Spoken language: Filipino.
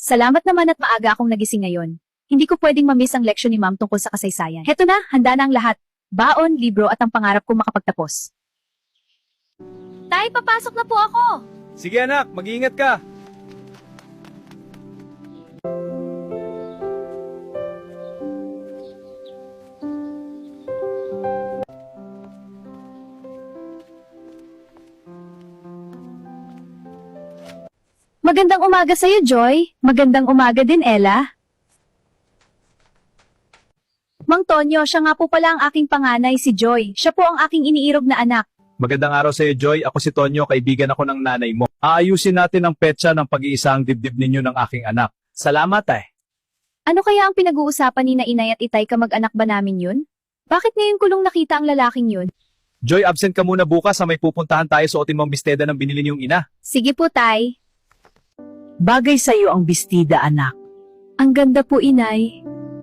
Salamat naman at maaga akong nagising ngayon. Hindi ko pwedeng mamiss ang leksyon ni Ma'am tungkol sa kasaysayan. Heto na, handa na ang lahat. Baon, libro at ang pangarap kong makapagtapos. Tay, papasok na po ako! Sige anak, mag-iingat ka. Magandang umaga sa'yo, Joy. Magandang umaga din, Ella. Mang Tonyo, siya nga po pala ang aking panganay, si Joy. Siya po ang aking iniirog na anak. Magandang araw sa iyo, Joy. Ako si Tonyo, kaibigan ako ng nanay mo. Aayusin natin ang petsa ng pag-iisang dibdib ninyo ng aking anak. Salamat Ano kaya ang pinag-uusapan ni na Inay at Itay kamag-anak ba namin yun? Bakit ngayon ko lang nakita ang lalaking yun? Joy, absent ka muna bukas sa may pupuntahan tayo, suotin mo ang bisteda ng binili niyong ina. Sige po, Tay. Bagay sa'yo ang bestida, anak. Ang ganda po, Inay.